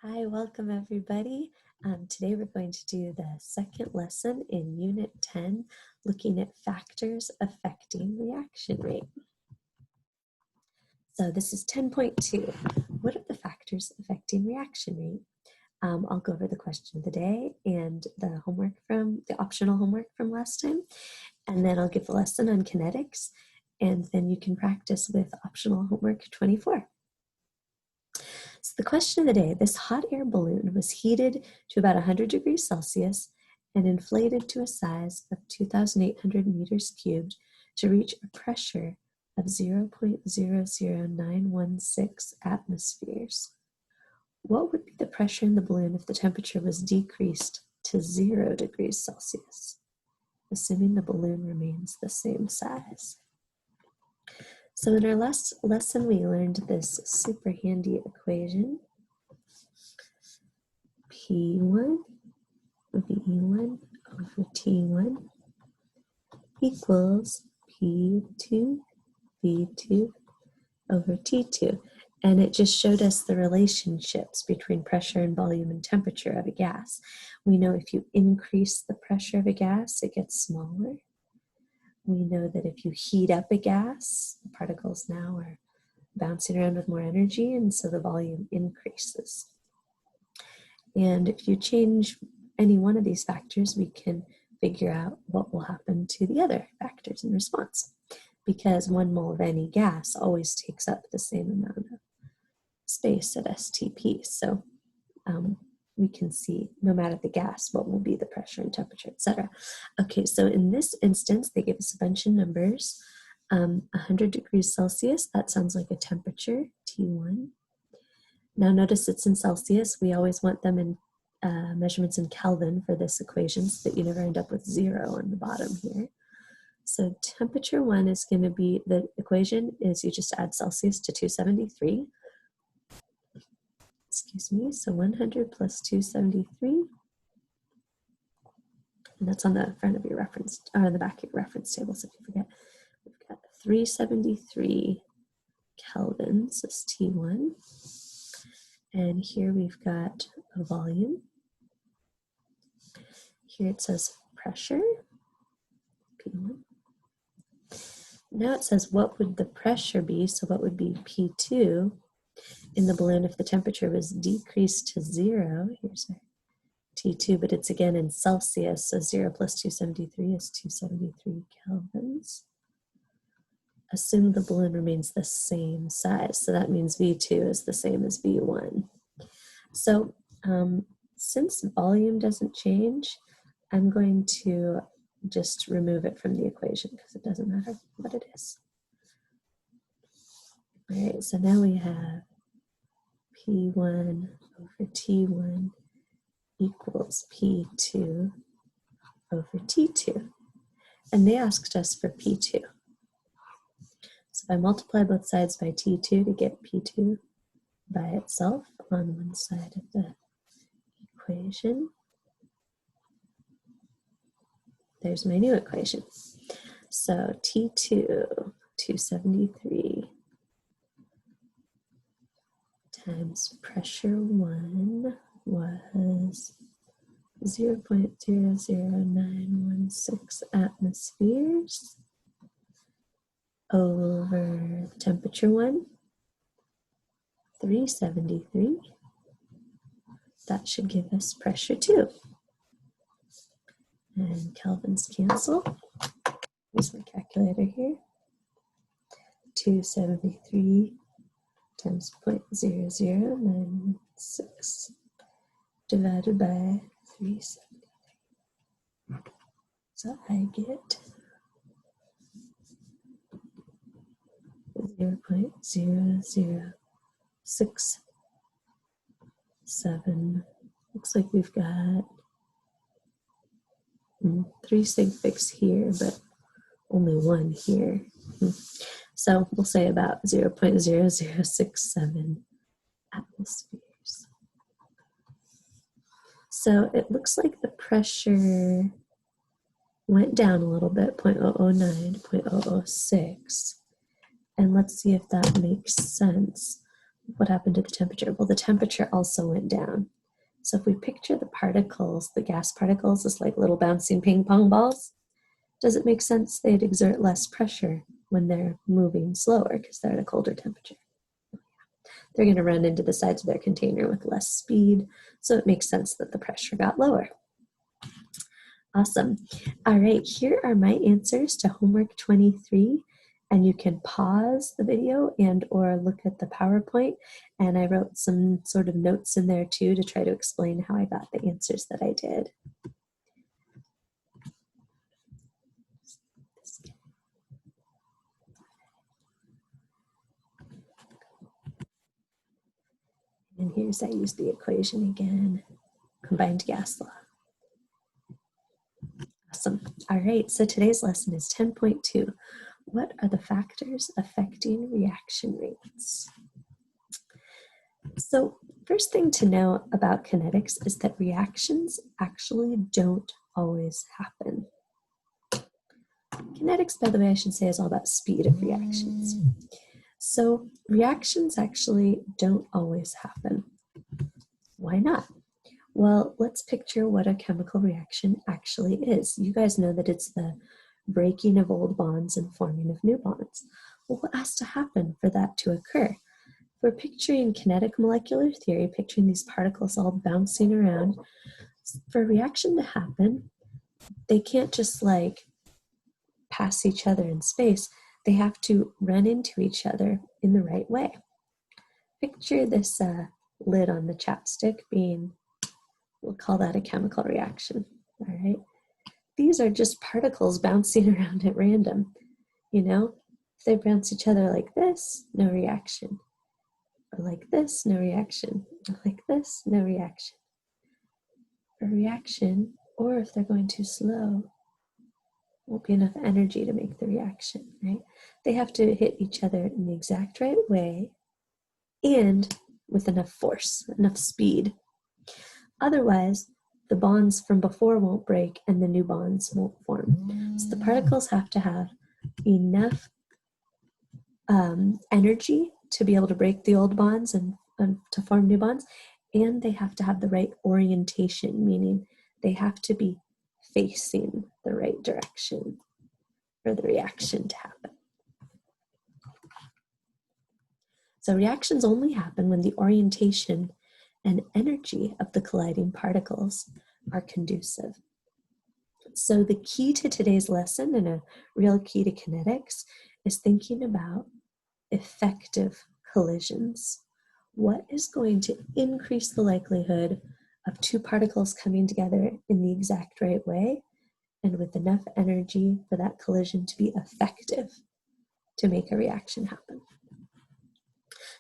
Hi, welcome everybody. Today we're going to do the second lesson in Unit 10, looking at factors affecting reaction rate. So this is 10.2. What are the factors affecting reaction rate? I'll go over the question of the day and the optional homework from last time, and then I'll give the lesson on kinetics, and then you can practice with optional homework 24. So the question of the day, this hot air balloon was heated to about 100 degrees Celsius and inflated to a size of 2,800 meters cubed to reach a pressure of 0.00916 atmospheres. What would be the pressure in the balloon if the temperature was decreased to 0 degrees Celsius, assuming the balloon remains the same size? So in our last lesson, we learned this super handy equation. P1 V1 over T1 equals P2 V2 over T2. And it just showed us the relationships between pressure and volume and temperature of a gas. We know if you increase the pressure of a gas, it gets smaller. We know that if you heat up a gas, the particles now are bouncing around with more energy, and so the volume increases. And if you change any one of these factors, we can figure out what will happen to the other factors in response, because 1 mole of any gas always takes up the same amount of space at STP. So we can see, no matter the gas, what will be the pressure and temperature, etc. Okay, so in this instance, they give us a bunch of numbers. 100 degrees Celsius, that sounds like a temperature, T1. Now notice it's in Celsius. We always want them in measurements in Kelvin for this equation so that you never end up with 0 on the bottom here. So temperature 1 is going to be, the equation is you just add Celsius to 273. Excuse me, so 100 plus 273, and that's on the front of your reference, or on the back of your reference tables if you forget. We've got 373 kelvins is T1, and here we've got a volume. Here it says pressure, P1. Now it says what would the pressure be, so what would be P2 in the balloon if the temperature was decreased to 0. Here's our T2, but it's again in Celsius, so 0 plus 273 is 273 kelvins. Assume the balloon remains the same size, so that means V2 is the same as V1. So since volume doesn't change, I'm going to just remove it from the equation because it doesn't matter what it is. All right, so now we have P1 over T1 equals P2 over T2. And they asked us for P2. So if I multiply both sides by T2 to get P2 by itself on one side of the equation, there's my new equation. So T2, 273, times pressure 1 was 0.00916 atmospheres over temperature 1, 373. That should give us pressure 2. And kelvins cancel. Here's my calculator here. 273 times 0.0096 divided by 373. So I get 0.0067. Looks like we've got 3 sig figs here, but only 1 here. So we'll say about 0.0067 atmospheres. So it looks like the pressure went down a little bit, 0.009, 0.006. And let's see if that makes sense. what happened to the temperature? Well, the temperature also went down. So if we picture the particles, the gas particles, as like little bouncing ping pong balls, does it make sense they'd exert less pressure when they're moving slower because they're at a colder temperature? They're going to run into the sides of their container with less speed, so it makes sense that the pressure got lower. Awesome. All right, here are my answers to homework 23, and you can pause the video and or look at the PowerPoint, and I wrote some sort of notes in there too to try to explain how I got the answers that I did. And here's, I use the equation again, combined gas law. Awesome. All right, so today's lesson is 10.2. What are the factors affecting reaction rates? So first thing to know about kinetics is that reactions actually don't always happen. Kinetics, by the way, I should say, is all about speed of reactions. So reactions actually don't always happen. Why not? Well, let's picture what a chemical reaction actually is. You guys know that it's the breaking of old bonds and forming of new bonds. Well, what has to happen for that to occur? We're picturing kinetic molecular theory, picturing these particles all bouncing around. For a reaction to happen, they can't just like pass each other in space. They have to run into each other in the right way. Picture this lid on the chapstick being, we'll call that a chemical reaction, all right? These are just particles bouncing around at random, you know? If they bounce each other like this, no reaction. Or like this, no reaction. Or like this, no reaction. A reaction, or if they're going too slow, won't be enough energy to make the reaction, right? They have to hit each other in the exact right way and with enough force, enough speed. Otherwise, the bonds from before won't break and the new bonds won't form. So the particles have to have enough energy to be able to break the old bonds and to form new bonds, and they have to have the right orientation, meaning they have to be facing the right direction for the reaction to happen. So reactions only happen when the orientation and energy of the colliding particles are conducive. So the key to today's lesson, and a real key to kinetics, is thinking about effective collisions. What is going to increase the likelihood of two particles coming together in the exact right way and with enough energy for that collision to be effective to make a reaction happen?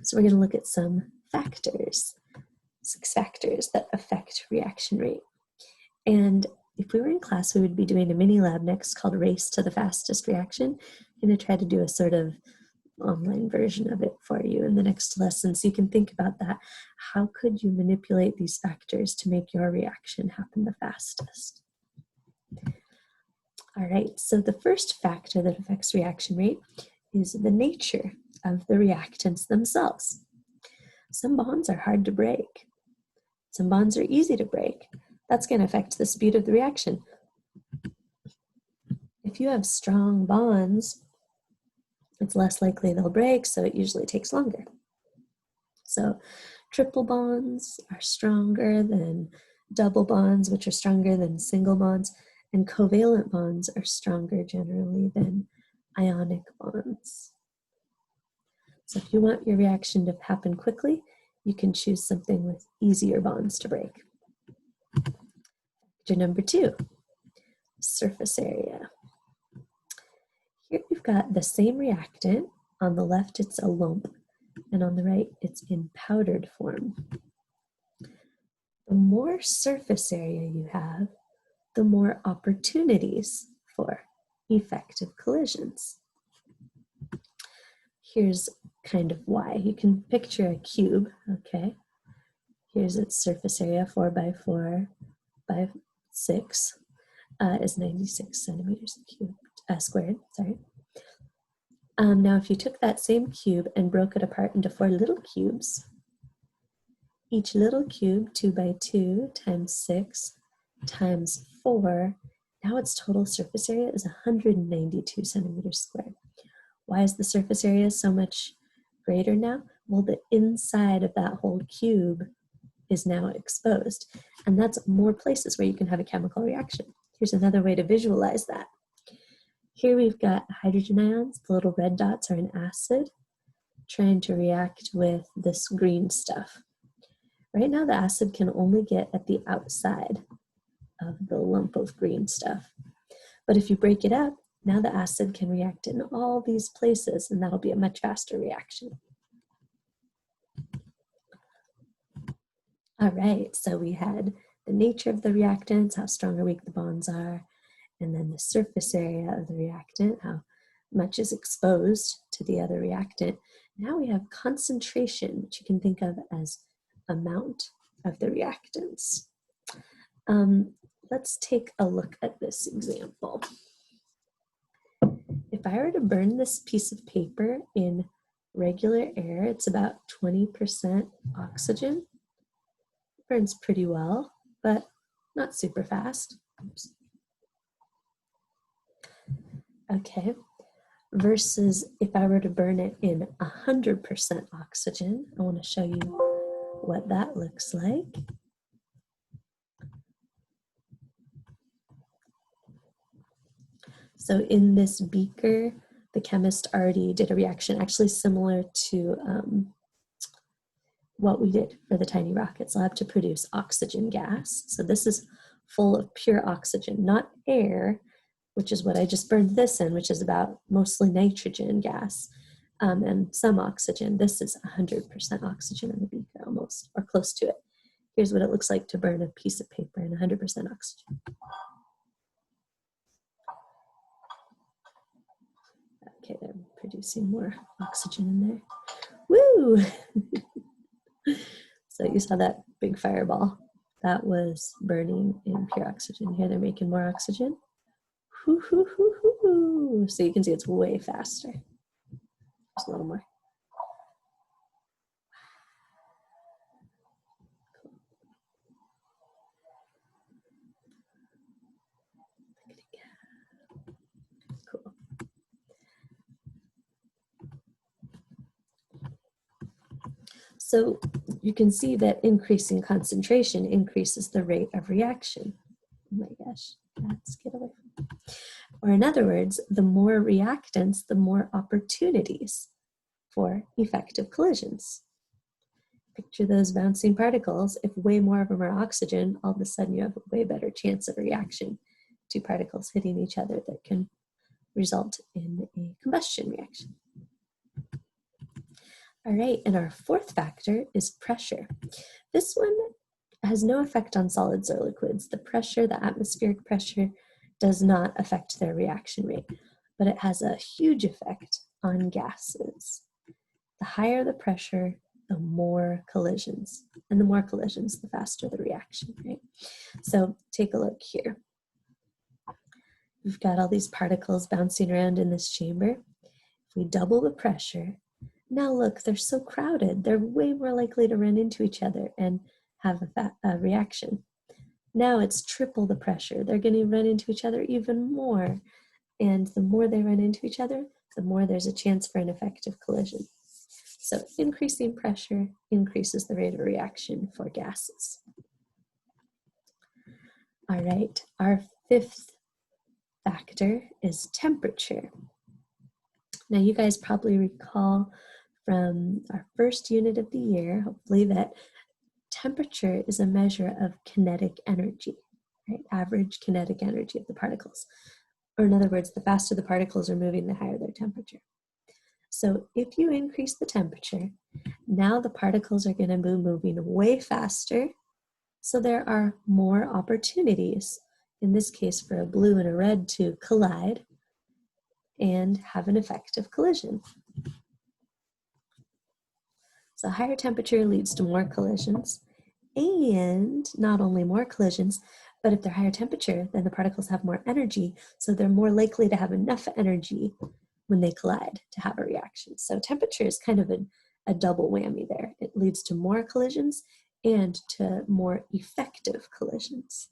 So we're going to look at some factors, 6 factors that affect reaction rate. And if we were in class, we would be doing a mini lab next called Race to the Fastest Reaction. I'm going to try to do a sort of online version of it for you in the next lesson, so you can think about that. How could you manipulate these factors to make your reaction happen the fastest? All right, so the first factor that affects reaction rate is the nature of the reactants themselves. Some bonds are hard to break. Some bonds are easy to break. That's going to affect the speed of the reaction. If you have strong bonds, it's less likely they'll break, so it usually takes longer. So triple bonds are stronger than double bonds, which are stronger than single bonds, and covalent bonds are stronger generally than ionic bonds. So if you want your reaction to happen quickly, you can choose something with easier bonds to break. Factor number 2, surface area. Here we've got the same reactant. On the left, it's a lump, and on the right, it's in powdered form. The more surface area you have, the more opportunities for effective collisions. Here's kind of why. You can picture a cube, okay? Here's its surface area, 4 by 4 by 6 is 96 centimeters cubed, squared, sorry. Now, if you took that same cube and broke it apart into 4 little cubes, each little cube, 2 by 2 times 6 times 4, now its total surface area is 192 centimeters squared. Why is the surface area so much greater now? Well, the inside of that whole cube is now exposed, and that's more places where you can have a chemical reaction. Here's another way to visualize that. Here we've got hydrogen ions. The little red dots are an acid trying to react with this green stuff. Right now, the acid can only get at the outside of the lump of green stuff. But if you break it up, now the acid can react in all these places, and that'll be a much faster reaction. All right, so we had the nature of the reactants, how strong or weak the bonds are, and then the surface area of the reactant, how much is exposed to the other reactant. Now we have concentration, which you can think of as amount of the reactants. Let's take a look at this example. If I were to burn this piece of paper in regular air, it's about 20% oxygen. It burns pretty well, but not super fast. Oops. Okay, versus if I were to burn it in 100% oxygen, I want to show you what that looks like. So in this beaker, the chemist already did a reaction actually similar to what we did for the tiny rockets. I'll have to produce oxygen gas. So this is full of pure oxygen, not air, which is what I just burned this in, which is about mostly nitrogen gas and some oxygen. This is 100% oxygen in the beaker almost, or close to it. Here's what it looks like to burn a piece of paper in 100% oxygen. Okay, they're producing more oxygen in there. Woo! So you saw that big fireball. That was burning in pure oxygen. Here they're making more oxygen. Hoo, hoo, hoo, hoo, hoo. So you can see it's way faster. Just a little more. Cool. So you can see that increasing concentration increases the rate of reaction. Oh my gosh, let's get away from it. Or in other words, the more reactants, the more opportunities for effective collisions. Picture those bouncing particles. If way more of them are oxygen, all of a sudden you have a way better chance of a reaction. Two particles hitting each other that can result in a combustion reaction. All right, and our fourth factor is pressure. This one has no effect on solids or liquids. The pressure, the atmospheric pressure, does not affect their reaction rate, but it has a huge effect on gases. The higher the pressure, the more collisions, and the more collisions, the faster the reaction, right? So take a look here. We've got all these particles bouncing around in this chamber. If we double the pressure, now look, they're so crowded. They're way more likely to run into each other and have a reaction. Now it's triple the pressure. They're going to run into each other even more. And the more they run into each other, the more there's a chance for an effective collision. So increasing pressure increases the rate of reaction for gases. All right, our fifth factor is temperature. Now you guys probably recall from our first unit of the year, hopefully, that temperature is a measure of kinetic energy, right? Average kinetic energy of the particles. Or in other words, the faster the particles are moving, the higher their temperature. So if you increase the temperature, now the particles are going to be moving way faster, so there are more opportunities, in this case for a blue and a red, to collide and have an effective collision. So higher temperature leads to more collisions, and not only more collisions, but if they're higher temperature, then the particles have more energy, so they're more likely to have enough energy when they collide to have a reaction. So temperature is kind of a double whammy there. It leads to more collisions and to more effective collisions.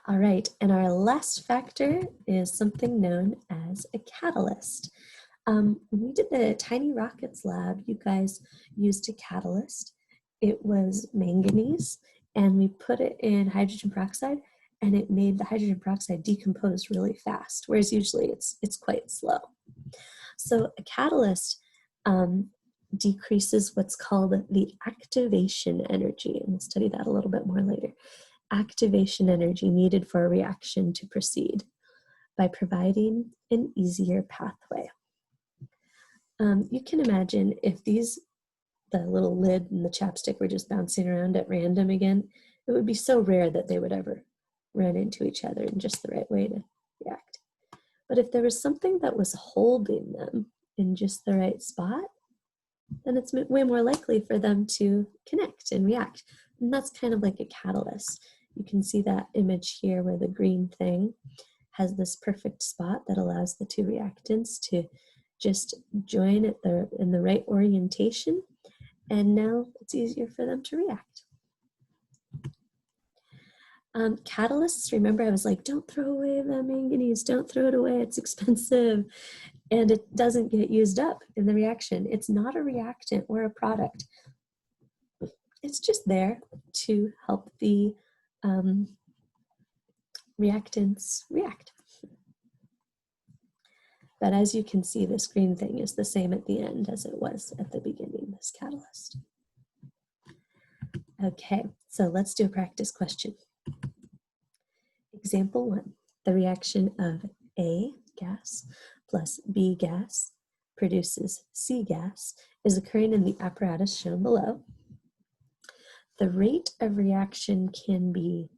All right, and our last factor is something known as a catalyst. When we did the Tiny Rockets lab, you guys used a catalyst. It was manganese, and we put it in hydrogen peroxide, and it made the hydrogen peroxide decompose really fast, whereas usually it's quite slow. So a catalyst decreases what's called the activation energy, and we'll study that a little bit more later. Activation energy needed for a reaction to proceed by providing an easier pathway. You can imagine if the little lid and the chapstick were just bouncing around at random again, it would be so rare that they would ever run into each other in just the right way to react. But if there was something that was holding them in just the right spot, then it's way more likely for them to connect and react. And that's kind of like a catalyst. You can see that image here where the green thing has this perfect spot that allows the two reactants to just join in the right orientation, and now it's easier for them to react. Catalysts, remember I was like, don't throw away the manganese, don't throw it away, it's expensive, and it doesn't get used up in the reaction. It's not a reactant or a product. It's just there to help the reactants react. But as you can see, this green thing is the same at the end as it was at the beginning, this catalyst. Okay, so let's do a practice question. Example 1, the reaction of A gas plus B gas produces C gas is occurring in the apparatus shown below. The rate of reaction can be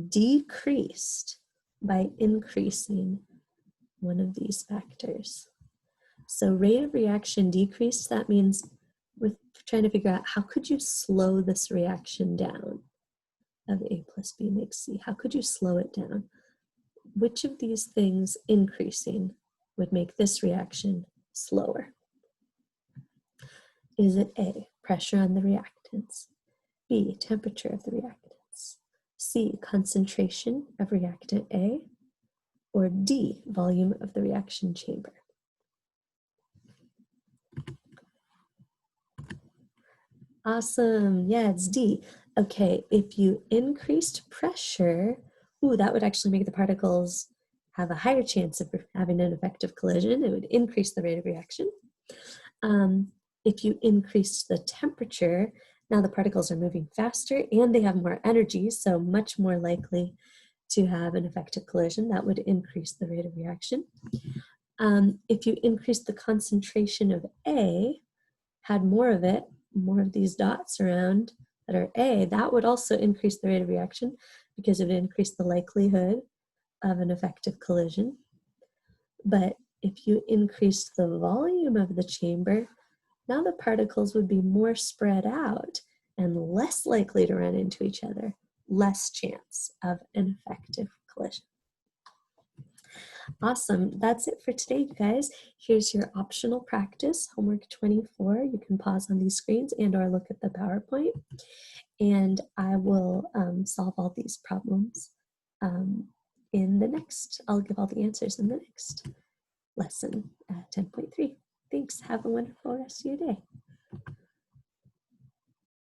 decreased by increasing one of these factors. So rate of reaction decreased, that means we're trying to figure out how could you slow this reaction down of A plus B makes C? How could you slow it down? Which of these things increasing would make this reaction slower? Is it A, pressure on the reactants, B, temperature of the reactants, C, concentration of reactant A, or D, volume of the reaction chamber? Awesome, yeah, it's D. Okay, if you increased pressure, that would actually make the particles have a higher chance of having an effective collision. It would increase the rate of reaction. If you increased the temperature, now the particles are moving faster and they have more energy, so much more likely to have an effective collision. That would increase the rate of reaction. If you increased the concentration of A, had more of it, more of these dots around that are A, that would also increase the rate of reaction because it would increase the likelihood of an effective collision. But if you increased the volume of the chamber, now the particles would be more spread out and less likely to run into each other, less chance of an effective collision. Awesome, that's it for today, you guys. Here's your optional practice, homework 24. You can pause on these screens and or look at the PowerPoint. And I will solve all these problems I'll give all the answers in the next lesson, 10.3. Thanks, have a wonderful rest of your day.